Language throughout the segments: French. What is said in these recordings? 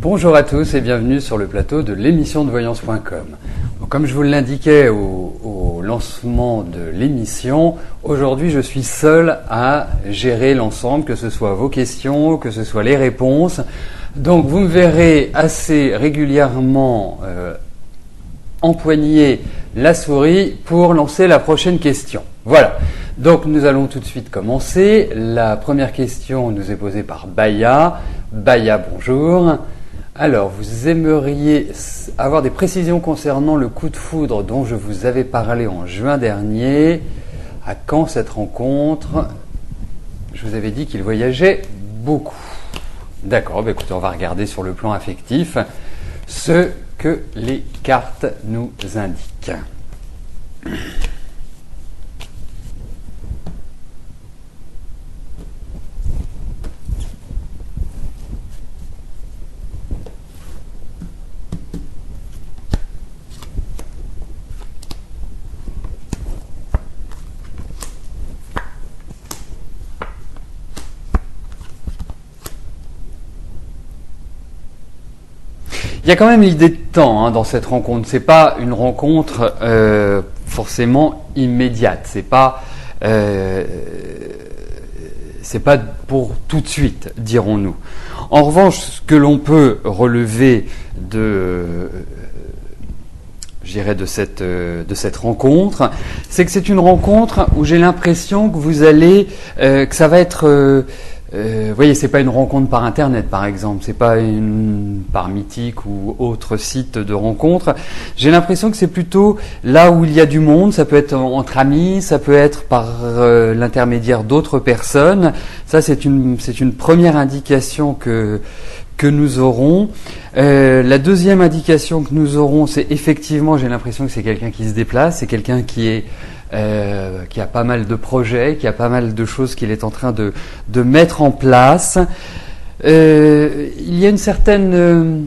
Bonjour à tous et bienvenue sur le plateau de l'émission de voyance.com. Comme je vous l'indiquais au lancement de l'émission, aujourd'hui je suis seul à gérer l'ensemble, que ce soit vos questions, que ce soit les réponses. Donc vous me verrez assez régulièrement empoigner la souris pour lancer la prochaine question. Voilà. Donc nous allons tout de suite commencer. La première question nous est posée par Baya. Baya, bonjour. Alors, vous aimeriez avoir des précisions concernant le coup de foudre dont je vous avais parlé en juin dernier. À quand cette rencontre? Je vous avais dit qu'il voyageait beaucoup. D'accord, écoutez, on va regarder sur le plan affectif ce que les cartes nous indiquent. Il y a quand même l'idée de temps dans cette rencontre. C'est pas une rencontre forcément immédiate. C'est pas pour tout de suite, dirons-nous. En revanche, ce que l'on peut relever de cette rencontre, c'est que c'est une rencontre où j'ai l'impression que vous allez, que ça va être vous voyez, c'est pas une rencontre par internet par exemple, c'est pas par Mythique ou autre site de rencontre. J'ai l'impression que c'est plutôt là où il y a du monde, ça peut être entre amis, ça peut être par l'intermédiaire d'autres personnes. Ça c'est une première indication que nous aurons. La deuxième indication que nous aurons, c'est effectivement, j'ai l'impression que c'est quelqu'un qui se déplace, c'est quelqu'un qui a pas mal de projets, qui a pas mal de choses qu'il est en train de mettre en place. Il y a une certaine...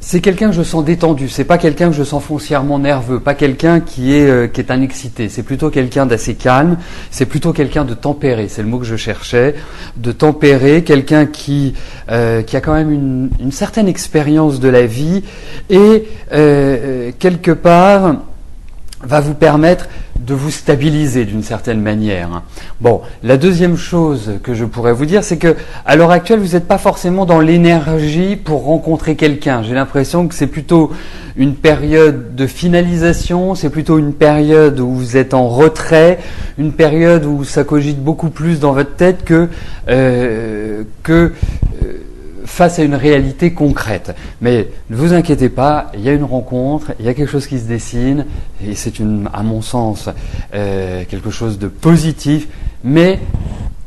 c'est quelqu'un que je sens détendu, c'est pas quelqu'un que je sens foncièrement nerveux, pas quelqu'un qui est un excité, c'est plutôt quelqu'un d'assez calme, c'est plutôt quelqu'un de tempéré, c'est le mot que je cherchais, de tempéré, quelqu'un qui a quand même une certaine expérience de la vie et quelque part va vous permettre de vous stabiliser d'une certaine manière. Bon, la deuxième chose que je pourrais vous dire, c'est que à l'heure actuelle, vous n'êtes pas forcément dans l'énergie pour rencontrer quelqu'un. J'ai l'impression que c'est plutôt une période de finalisation, c'est plutôt une période où vous êtes en retrait, une période où ça cogite beaucoup plus dans votre tête que face à une réalité concrète. Mais ne vous inquiétez pas, il y a une rencontre, il y a quelque chose qui se dessine, et c'est à mon sens, quelque chose de positif, mais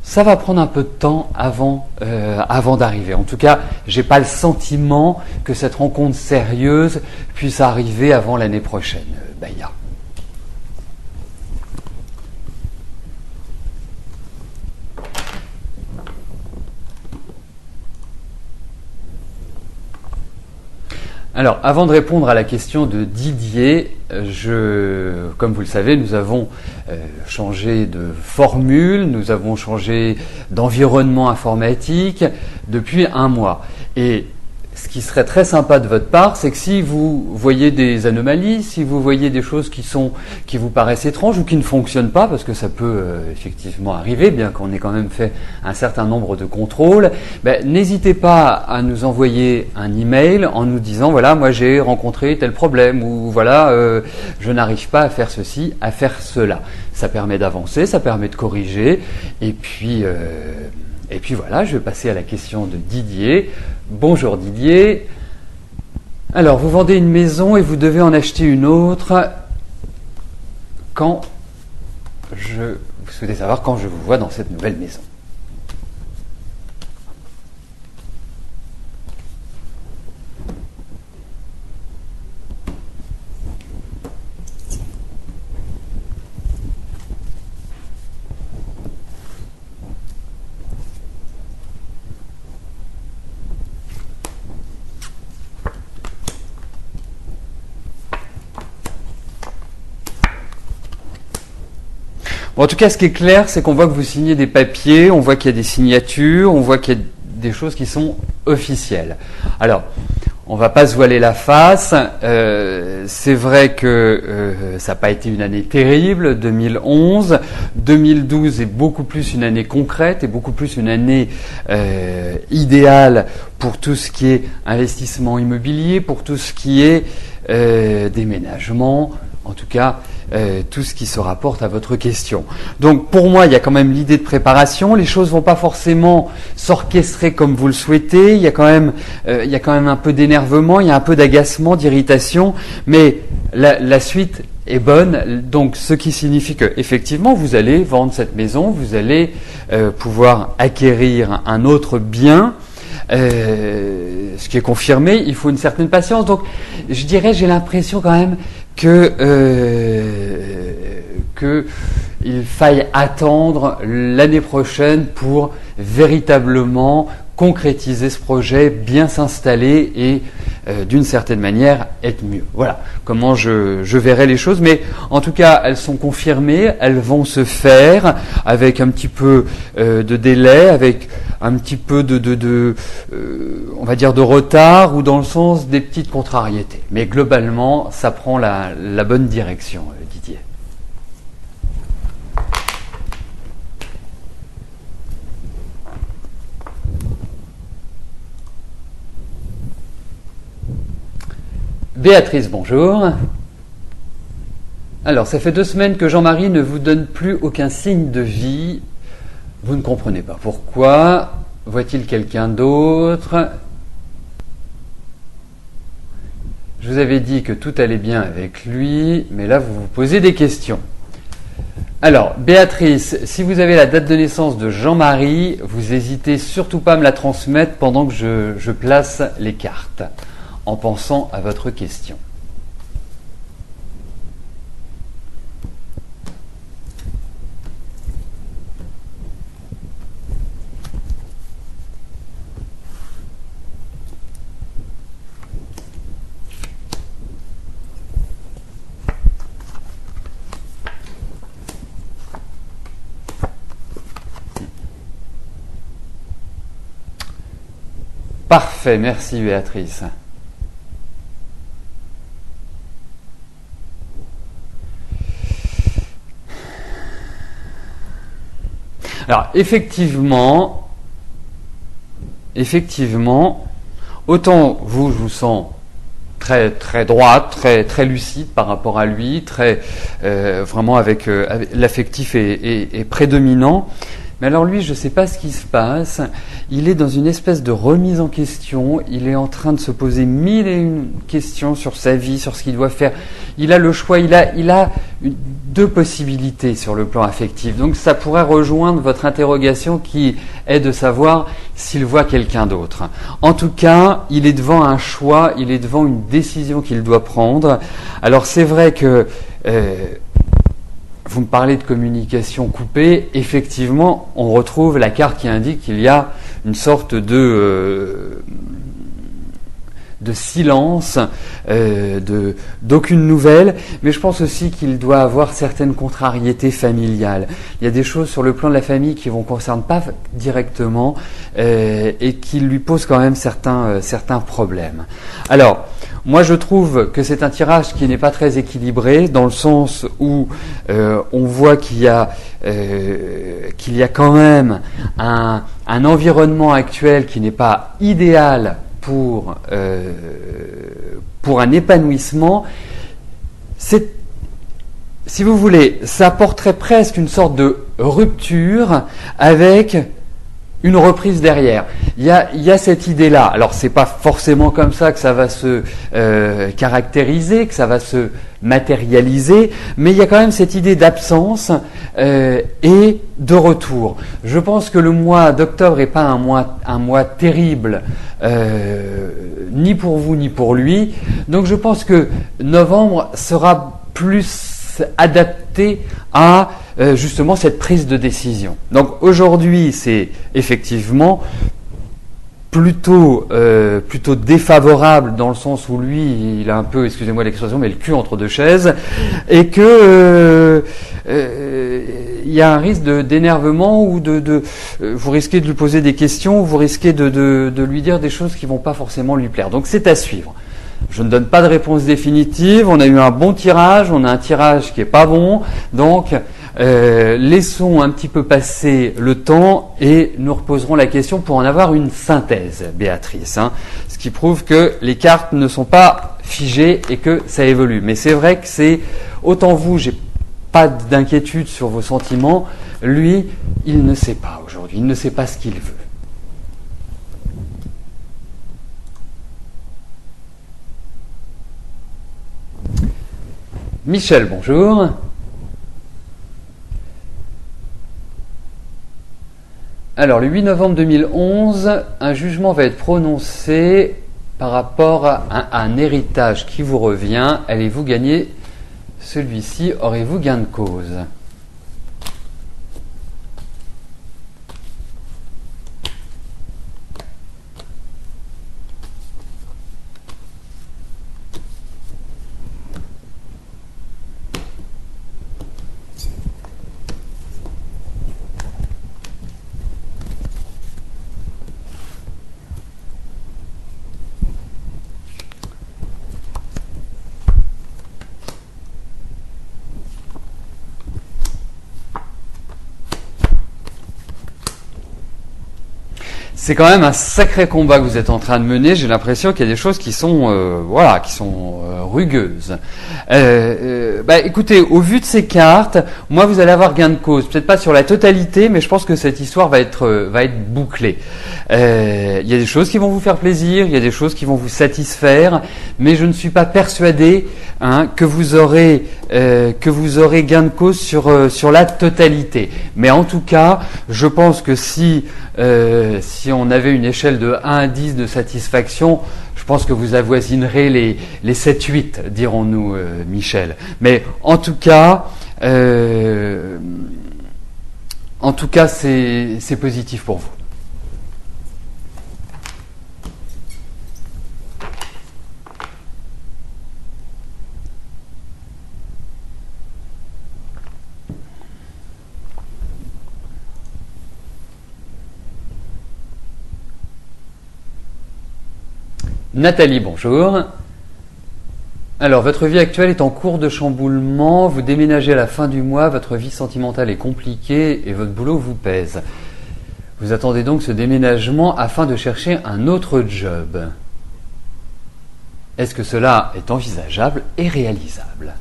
ça va prendre un peu de temps avant d'arriver. En tout cas, j'ai pas le sentiment que cette rencontre sérieuse puisse arriver avant l'année prochaine, Baya. Alors, avant de répondre à la question de Didier, comme vous le savez, nous avons changé de formule, nous avons changé d'environnement informatique depuis un mois. Et ce qui serait très sympa de votre part, c'est que si vous voyez des anomalies, si vous voyez des choses qui vous paraissent étranges ou qui ne fonctionnent pas, parce que ça peut effectivement arriver, bien qu'on ait quand même fait un certain nombre de contrôles, n'hésitez pas à nous envoyer un email en nous disant voilà, moi j'ai rencontré tel problème ou voilà, je n'arrive pas à faire ceci, à faire cela. Ça permet d'avancer, ça permet de corriger, et puis voilà, je vais passer à la question de Didier. Bonjour Didier. Alors, vous vendez une maison et vous devez en acheter une autre. Vous souhaitez savoir quand je vous vois dans cette nouvelle maison. Bon, en tout cas, ce qui est clair, c'est qu'on voit que vous signez des papiers, on voit qu'il y a des signatures, on voit qu'il y a des choses qui sont officielles. Alors, on va pas se voiler la face. C'est vrai que ça n'a pas été une année terrible, 2011. 2012 est beaucoup plus une année concrète et beaucoup plus une année idéale pour tout ce qui est investissement immobilier, pour tout ce qui est déménagement, en tout cas tout ce qui se rapporte à votre question. Donc pour moi, il y a quand même l'idée de préparation. Les choses vont pas forcément s'orchestrer comme vous le souhaitez. Il y a quand même un peu d'énervement, il y a un peu d'agacement, d'irritation, mais la suite est bonne. Donc ce qui signifie que effectivement vous allez vendre cette maison, vous allez pouvoir acquérir un autre bien. Ce qui est confirmé, il faut une certaine patience. Donc, je dirais, j'ai l'impression quand même que il faille attendre l'année prochaine pour véritablement concrétiser ce projet, bien s'installer et d'une certaine manière être mieux. Voilà comment je verrai les choses, mais en tout cas elles sont confirmées, elles vont se faire avec un petit peu de délai, avec un petit peu on va dire de retard ou dans le sens des petites contrariétés. Mais globalement, ça prend la bonne direction, Didier. Béatrice, bonjour. Alors, ça fait 2 semaines que Jean-Marie ne vous donne plus aucun signe de vie. Vous ne comprenez pas pourquoi. Voit-il quelqu'un d'autre? Je vous avais dit que tout allait bien avec lui, mais là, vous vous posez des questions. Alors, Béatrice, si vous avez la date de naissance de Jean-Marie, vous n'hésitez surtout pas à me la transmettre pendant que je place les cartes, en pensant à votre question. Parfait, merci Béatrice. Alors, effectivement, autant vous, je vous sens très très droite, très lucide par rapport à lui, vraiment avec l'affectif est prédominant. Mais alors lui, je ne sais pas ce qui se passe. Il est dans une espèce de remise en question. Il est en train de se poser 1001 questions sur sa vie, sur ce qu'il doit faire. Il a le choix. Il a 2 possibilités sur le plan affectif. Donc ça pourrait rejoindre votre interrogation qui est de savoir s'il voit quelqu'un d'autre. En tout cas, il est devant un choix. Il est devant une décision qu'il doit prendre. Alors c'est vrai que vous me parlez de communication coupée. Effectivement, on retrouve la carte qui indique qu'il y a une sorte de silence, d'aucune nouvelle. Mais je pense aussi qu'il doit avoir certaines contrariétés familiales. Il y a des choses sur le plan de la famille qui ne concernent pas directement et qui lui posent quand même certains problèmes. Alors, moi, je trouve que c'est un tirage qui n'est pas très équilibré, dans le sens où on voit qu'il y a quand même un environnement actuel qui n'est pas idéal pour un épanouissement. Si vous voulez, ça apporterait presque une sorte de rupture avec une reprise derrière. Il y a cette idée-là. Alors, c'est pas forcément comme ça que ça va se caractériser, que ça va se matérialiser, mais il y a quand même cette idée d'absence et de retour. Je pense que le mois d'octobre n'est pas un mois terrible, ni pour vous ni pour lui. Donc, je pense que novembre sera plus adapté à justement cette prise de décision. Donc aujourd'hui, c'est effectivement plutôt défavorable dans le sens où lui, il a un peu, excusez-moi l'expression, mais le cul entre 2 chaises, et que il y a un risque d'énervement ou vous risquez de lui poser des questions, ou vous risquez de lui dire des choses qui vont pas forcément lui plaire. Donc c'est à suivre. Je ne donne pas de réponse définitive. On a eu un bon tirage, on a un tirage qui est pas bon. Donc laissons un petit peu passer le temps et nous reposerons la question pour en avoir une synthèse, Béatrice. Ce qui prouve que les cartes ne sont pas figées et que ça évolue. Mais c'est vrai que c'est autant vous, j'ai pas d'inquiétude sur vos sentiments. Lui, il ne sait pas aujourd'hui. Il ne sait pas ce qu'il veut. Michel, bonjour. Alors, le 8 novembre 2011, un jugement va être prononcé par rapport à un héritage qui vous revient. Allez-vous gagner celui-ci? Aurez-vous gain de cause? C'est quand même un sacré combat que vous êtes en train de mener. J'ai l'impression qu'il y a des choses qui sont, rugueuses. Écoutez, au vu de ces cartes, moi, vous allez avoir gain de cause. Peut-être pas sur la totalité, mais je pense que cette histoire va être bouclée. Il y a des choses qui vont vous faire plaisir, il y a des choses qui vont vous satisfaire, mais je ne suis pas persuadé que vous aurez gain de cause sur la totalité. Mais en tout cas, je pense que si on avait une échelle de 1 à 10 de satisfaction, je pense que vous avoisinerez les 7-8, dirons-nous, Michel. Mais en tout cas, c'est positif pour vous. Nathalie, bonjour. Alors, votre vie actuelle est en cours de chamboulement, vous déménagez à la fin du mois, votre vie sentimentale est compliquée et votre boulot vous pèse. Vous attendez donc ce déménagement afin de chercher un autre job. Est-ce que cela est envisageable et réalisable ?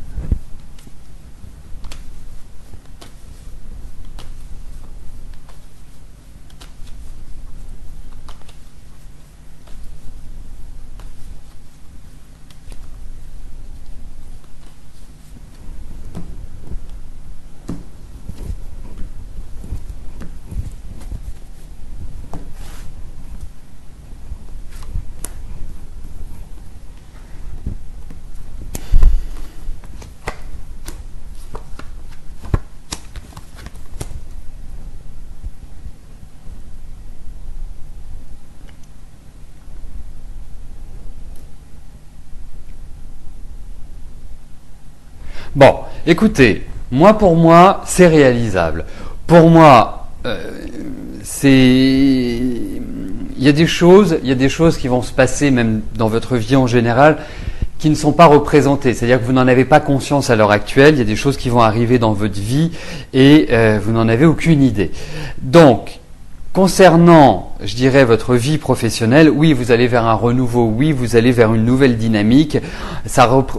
Bon, écoutez, pour moi, c'est réalisable. Pour moi, il y a des choses qui vont se passer, même dans votre vie en général, qui ne sont pas représentées. C'est-à-dire que vous n'en avez pas conscience à l'heure actuelle. Il y a des choses qui vont arriver dans votre vie et vous n'en avez aucune idée. Donc, concernant, je dirais, votre vie professionnelle, oui, vous allez vers un renouveau, oui, vous allez vers une nouvelle dynamique.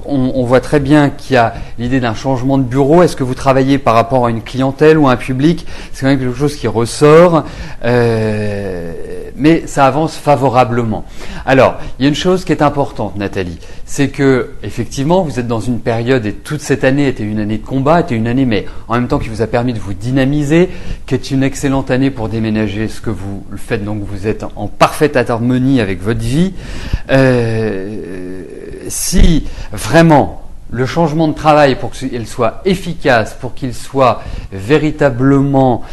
On voit très bien qu'il y a l'idée d'un changement de bureau. Est-ce que vous travaillez par rapport à une clientèle ou à un public ? C'est quand même quelque chose qui ressort, mais ça avance favorablement. Alors, il y a une chose qui est importante, Nathalie, c'est que effectivement, vous êtes dans une période, et toute cette année était une année de combat, était une année, mais en même temps qui vous a permis de vous dynamiser, qui est une excellente année pour déménager, ce que vous faites, donc vous êtes en parfaite harmonie avec votre vie. Si vraiment le changement de travail, pour qu'il soit efficace, pour qu'il soit véritablement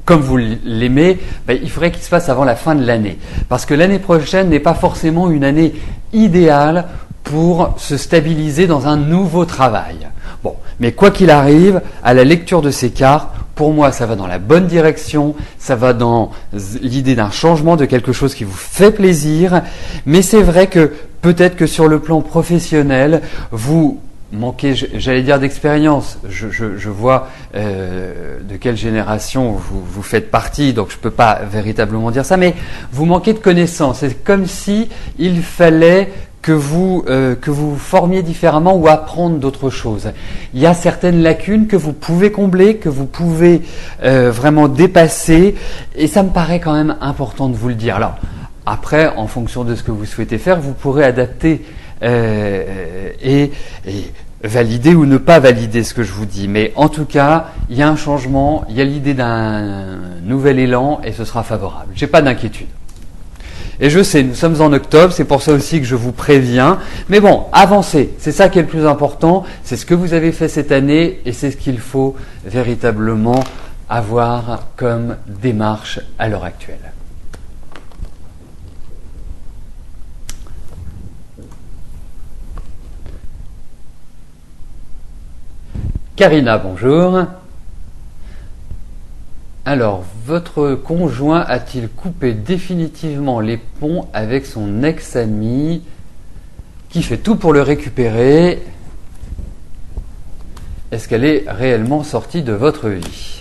comme vous l'aimez, il faudrait qu'il se passe avant la fin de l'année. Parce que l'année prochaine n'est pas forcément une année idéale pour se stabiliser dans un nouveau travail. Bon, mais quoi qu'il arrive, à la lecture de ces cartes, pour moi, ça va dans la bonne direction, ça va dans l'idée d'un changement, de quelque chose qui vous fait plaisir, mais c'est vrai que peut-être que sur le plan professionnel, vous manquez, j'allais dire, d'expérience. Je vois de quelle génération vous faites partie, donc je ne peux pas véritablement dire ça, mais vous manquez de connaissances. C'est comme si il fallait que vous formiez différemment ou apprendre d'autres choses. Il y a certaines lacunes que vous pouvez combler, que vous pouvez vraiment dépasser, et ça me paraît quand même important de vous le dire. Alors, après, en fonction de ce que vous souhaitez faire, vous pourrez adapter et valider ou ne pas valider ce que je vous dis. Mais en tout cas, il y a un changement, il y a l'idée d'un nouvel élan, et ce sera favorable. J'ai pas d'inquiétude. Et je sais, nous sommes en octobre, c'est pour ça aussi que je vous préviens. Mais bon, avancez, c'est ça qui est le plus important, c'est ce que vous avez fait cette année et c'est ce qu'il faut véritablement avoir comme démarche à l'heure actuelle. Karina, bonjour. Alors, votre conjoint a-t-il coupé définitivement les ponts avec son ex-ami qui fait tout pour le récupérer? Est-ce qu'elle est réellement sortie de votre vie?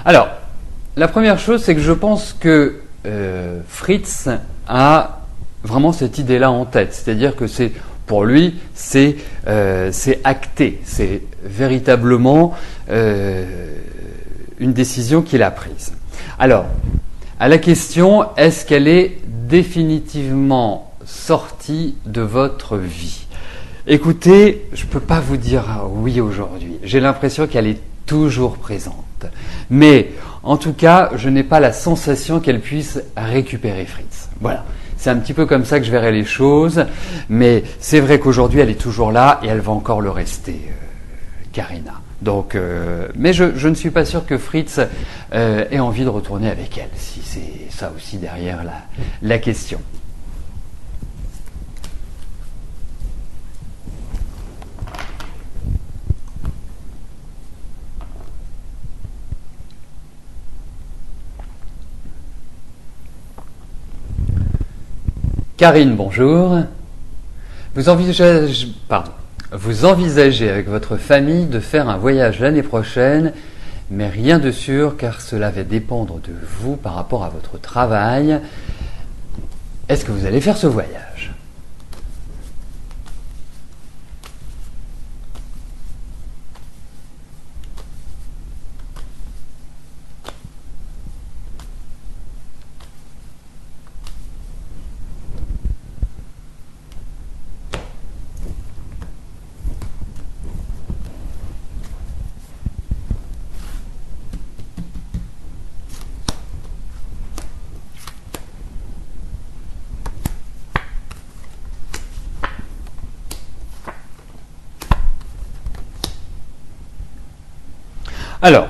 Alors, la première chose, c'est que je pense que Fritz a vraiment cette idée-là en tête. C'est-à-dire que c'est, pour lui, c'est acté. C'est véritablement une décision qu'il a prise. Alors, à la question, est-ce qu'elle est définitivement sortie de votre vie? Écoutez, je ne peux pas vous dire oui aujourd'hui. J'ai l'impression qu'elle est toujours présente. Mais en tout cas, je n'ai pas la sensation qu'elle puisse récupérer Fritz. Voilà. C'est un petit peu comme ça que je verrai les choses. Mais c'est vrai qu'aujourd'hui, elle est toujours là et elle va encore le rester, Karina. Donc, mais je ne suis pas sûr que Fritz ait envie de retourner avec elle, si c'est ça aussi derrière la question. Karine, bonjour. Vous envisagez avec votre famille de faire un voyage l'année prochaine, mais rien de sûr car cela va dépendre de vous par rapport à votre travail. Est-ce que vous allez faire ce voyage ? Alors,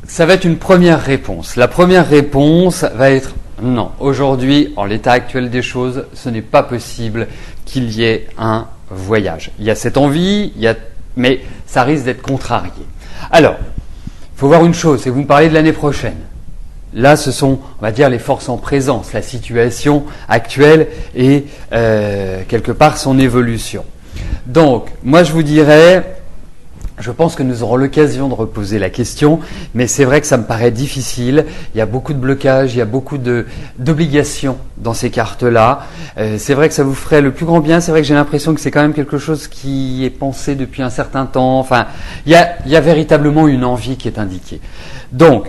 ça va être une première réponse. La première réponse va être non. Aujourd'hui, en l'état actuel des choses, ce n'est pas possible qu'il y ait un voyage. Il y a cette envie, mais ça risque d'être contrarié. Alors, il faut voir une chose, c'est que vous me parlez de l'année prochaine. Là, ce sont, on va dire, les forces en présence, la situation actuelle et quelque part son évolution. Donc, moi je vous dirais, je pense que nous aurons l'occasion de reposer la question, mais c'est vrai que ça me paraît difficile. Il y a beaucoup de blocages, il y a beaucoup d'obligations dans ces cartes-là. C'est vrai que ça vous ferait le plus grand bien. C'est vrai que j'ai l'impression que c'est quand même quelque chose qui est pensé depuis un certain temps. Enfin, il y a véritablement une envie qui est indiquée. Donc,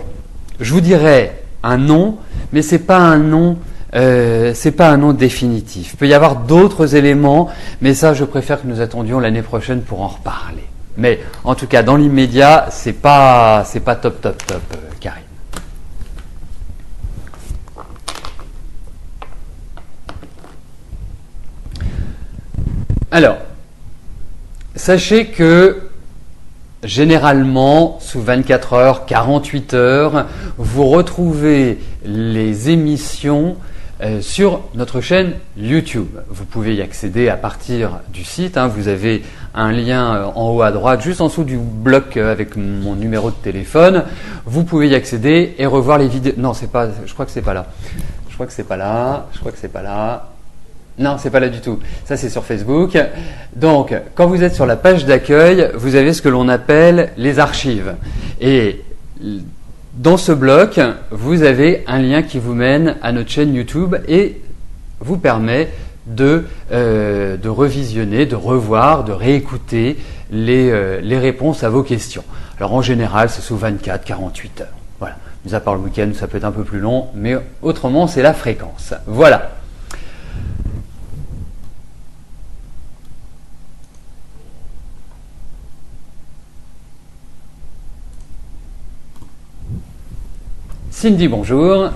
je vous dirais un nom, mais c'est pas un nom définitif. Il peut y avoir d'autres éléments, mais ça, je préfère que nous attendions l'année prochaine pour en reparler. Mais en tout cas, dans l'immédiat, c'est pas top, Karine. Alors, sachez que généralement, sous 24 heures, 48 heures, vous retrouvez les émissions sur notre chaîne YouTube. Vous pouvez y accéder à partir du site. Vous avez un lien en haut à droite, juste en dessous du bloc avec mon numéro de téléphone. Vous pouvez y accéder et revoir les vidéos. Non, c'est pas. Je crois que c'est pas là. Je crois que c'est pas là. Non, c'est pas là du tout. Ça, c'est sur Facebook. Donc, quand vous êtes sur la page d'accueil, vous avez ce que l'on appelle les archives. Et dans ce bloc, vous avez un lien qui vous mène à notre chaîne YouTube et vous permet de revisionner, de revoir, de réécouter les réponses à vos questions. Alors, en général, c'est sous 24, 48 heures. Voilà. Mis à part le week-end, ça peut être un peu plus long, mais autrement, c'est la fréquence. Voilà. Cindy, bonjour.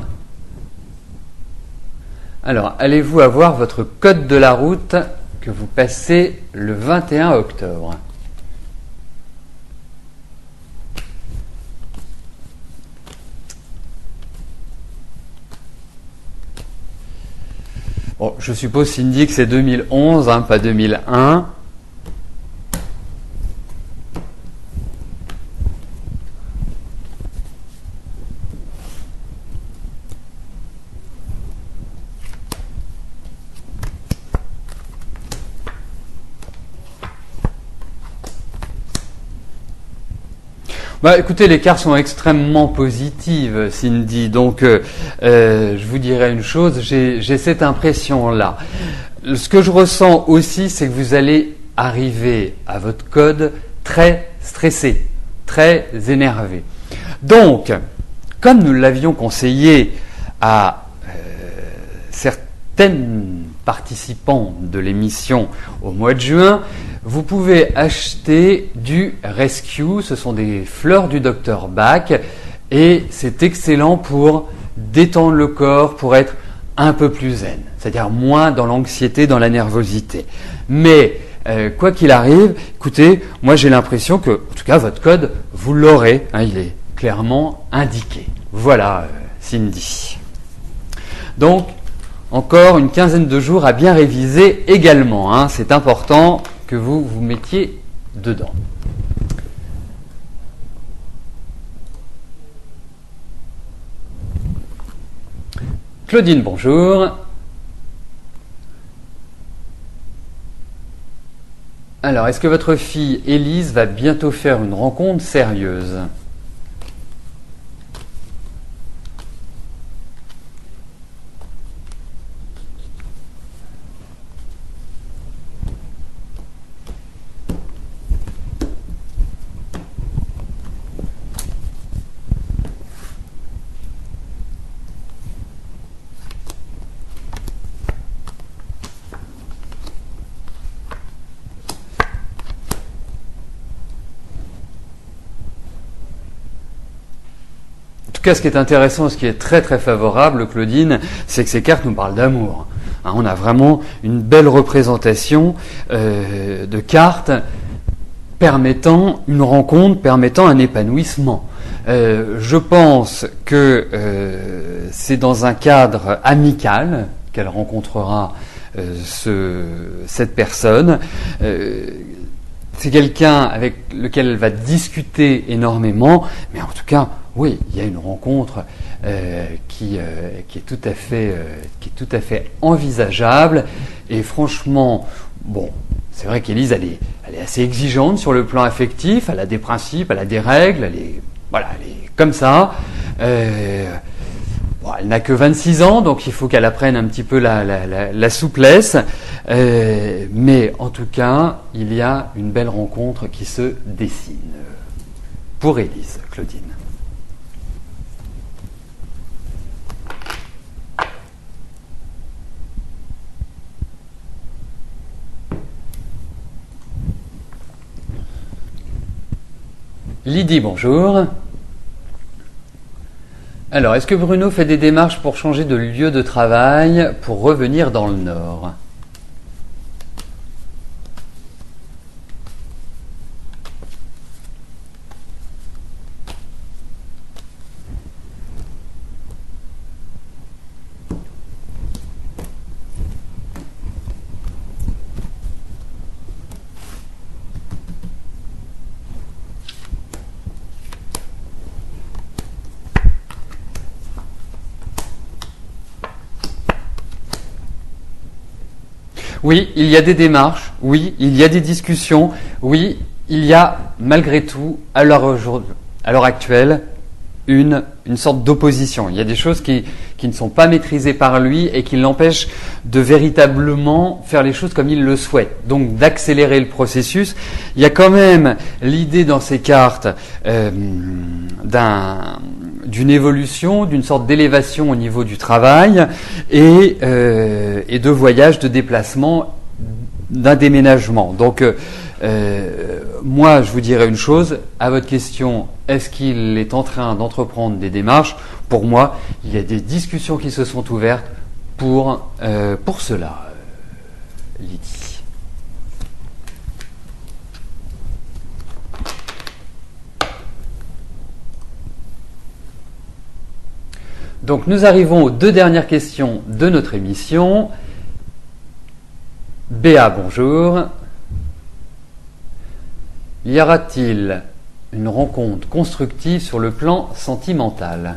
Alors, allez-vous avoir votre code de la route que vous passez le 21 octobre? Bon, je suppose, Cindy, que c'est 2011, pas 2001. Écoutez, les cartes sont extrêmement positives, Cindy. Donc, je vous dirais une chose, j'ai cette impression-là. Ce que je ressens aussi, c'est que vous allez arriver à votre code très stressé, très énervé. Donc, comme nous l'avions conseillé à certaines participants de l'émission au mois de juin, vous pouvez acheter du Rescue, ce sont des fleurs du Dr Bach et c'est excellent pour détendre le corps, pour être un peu plus zen, c'est-à-dire moins dans l'anxiété, dans la nervosité. Mais quoi qu'il arrive, écoutez, moi j'ai l'impression que, en tout cas votre code, vous l'aurez, il est clairement indiqué. Voilà, Cindy. Donc, encore une quinzaine de jours à bien réviser également, c'est important que vous vous mettiez dedans. Claudine, bonjour. Alors, est-ce que votre fille Élise va bientôt faire une rencontre sérieuse ? En tout cas, ce qui est intéressant, ce qui est très très favorable, Claudine, c'est que ces cartes nous parlent d'amour. On a vraiment une belle représentation de cartes permettant une rencontre, permettant un épanouissement. Je pense que c'est dans un cadre amical qu'elle rencontrera cette personne. C'est quelqu'un avec lequel elle va discuter énormément, mais en tout cas, oui, il y a une rencontre qui est tout à fait envisageable. Et franchement, bon, c'est vrai qu'Élise, elle est assez exigeante sur le plan affectif. Elle a des principes, elle a des règles, elle est comme ça. Elle n'a que 26 ans, donc il faut qu'elle apprenne un petit peu la souplesse. Mais en tout cas, il y a une belle rencontre qui se dessine pour Élise, Claudine. Lydie, bonjour. Alors, est-ce que Bruno fait des démarches pour changer de lieu de travail, pour revenir dans le Nord? Oui, il y a des démarches, oui, il y a des discussions, oui, il y a malgré tout, à l'heure actuelle, une sorte d'opposition. Il y a des choses qui ne sont pas maîtrisées par lui et qui l'empêchent de véritablement faire les choses comme il le souhaite. Donc d'accélérer le processus. Il y a quand même l'idée dans ces cartes d'une évolution, d'une sorte d'élévation au niveau du travail et de voyage, de déplacement, d'un déménagement. Donc moi, je vous dirais une chose, à votre question, est-ce qu'il est en train d'entreprendre des démarches? Pour moi, il y a des discussions qui se sont ouvertes pour cela, Lydie. Donc nous arrivons aux deux dernières questions de notre émission. Béa, bonjour. Y aura-t-il une rencontre constructive sur le plan sentimental?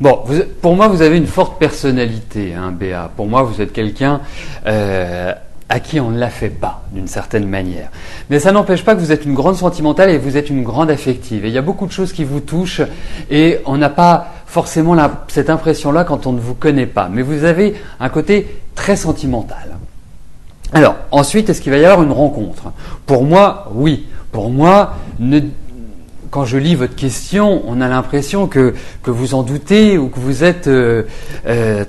Bon, pour moi, vous avez une forte personnalité, hein, Béa. Pour moi, vous êtes quelqu'un à qui on ne la fait pas, d'une certaine manière. Mais ça n'empêche pas que vous êtes une grande sentimentale et vous êtes une grande affective. Et il y a beaucoup de choses qui vous touchent et on n'a pas forcément cette impression-là quand on ne vous connaît pas. Mais vous avez un côté très sentimental. Alors, ensuite, est-ce qu'il va y avoir une rencontre? Pour moi, oui. Pour moi, quand je lis votre question, on a l'impression que vous en doutez ou que vous êtes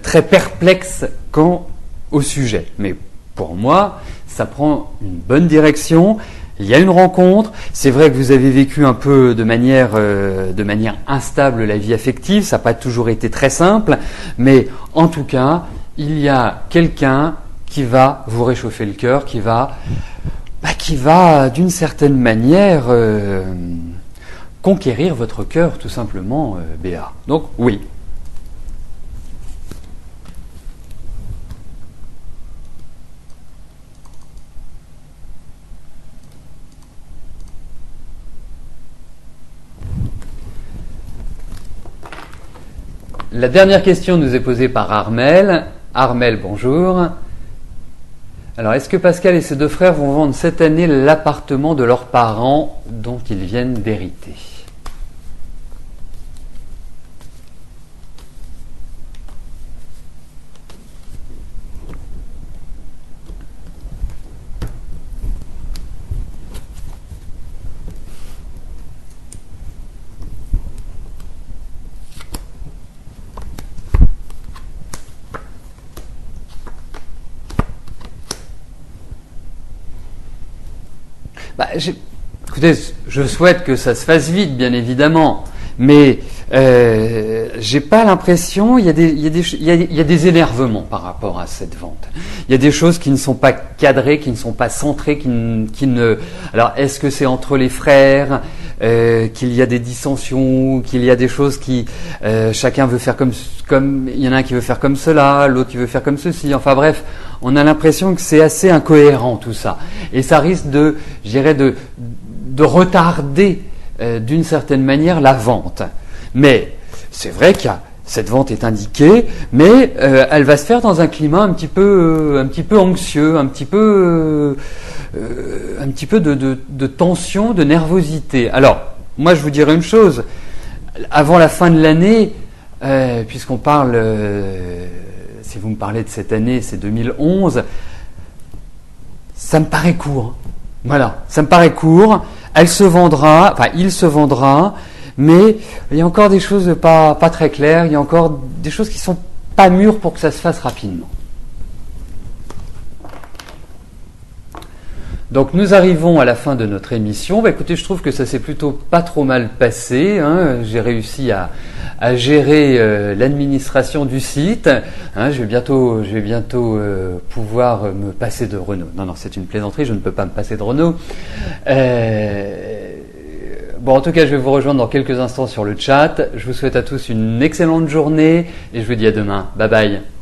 très perplexe quant au sujet. Mais pour moi, ça prend une bonne direction. Il y a une rencontre. C'est vrai que vous avez vécu un peu de manière instable la vie affective. Ça n'a pas toujours été très simple. Mais en tout cas, il y a quelqu'un qui va vous réchauffer le cœur, qui va d'une certaine manière conquérir votre cœur, tout simplement, Béa. Donc, oui. La dernière question nous est posée par Armel. Armel, bonjour. Alors, est-ce que Pascal et ses deux frères vont vendre cette année l'appartement de leurs parents dont ils viennent d'hériter? Écoutez, je souhaite que ça se fasse vite, bien évidemment, mais j'ai pas l'impression. Il y a des énervements par rapport à cette vente. Il y a des choses qui ne sont pas cadrées, qui ne sont pas centrées, qui ne. Alors, est-ce que c'est entre les frères qu'il y a des dissensions, qu'il y a des choses qui chacun veut faire comme il y en a un qui veut faire comme cela, l'autre qui veut faire comme ceci. Enfin bref, on a l'impression que c'est assez incohérent tout ça, et ça risque de retarder d'une certaine manière la vente. Mais c'est vrai qu'il y a cette vente est indiquée, mais elle va se faire dans un climat un petit peu anxieux, un petit peu de tension, de nervosité. Alors, moi je vous dirais une chose, avant la fin de l'année, puisqu'on parle, si vous me parlez de cette année, c'est 2011, ça me paraît court. Voilà, ça me paraît court. Elle se vendra, enfin il se vendra, mais il y a encore des choses pas très claires, il y a encore des choses qui sont pas mûres pour que ça se fasse rapidement. Donc nous arrivons à la fin de notre émission. Bah, écoutez, je trouve que ça s'est plutôt pas trop mal passé. Hein. J'ai réussi à gérer l'administration du site. Hein. Je vais bientôt pouvoir me passer de Renault. Non, c'est une plaisanterie, je ne peux pas me passer de Renault. Bon, en tout cas, je vais vous rejoindre dans quelques instants sur le chat. Je vous souhaite à tous une excellente journée et je vous dis à demain. Bye bye.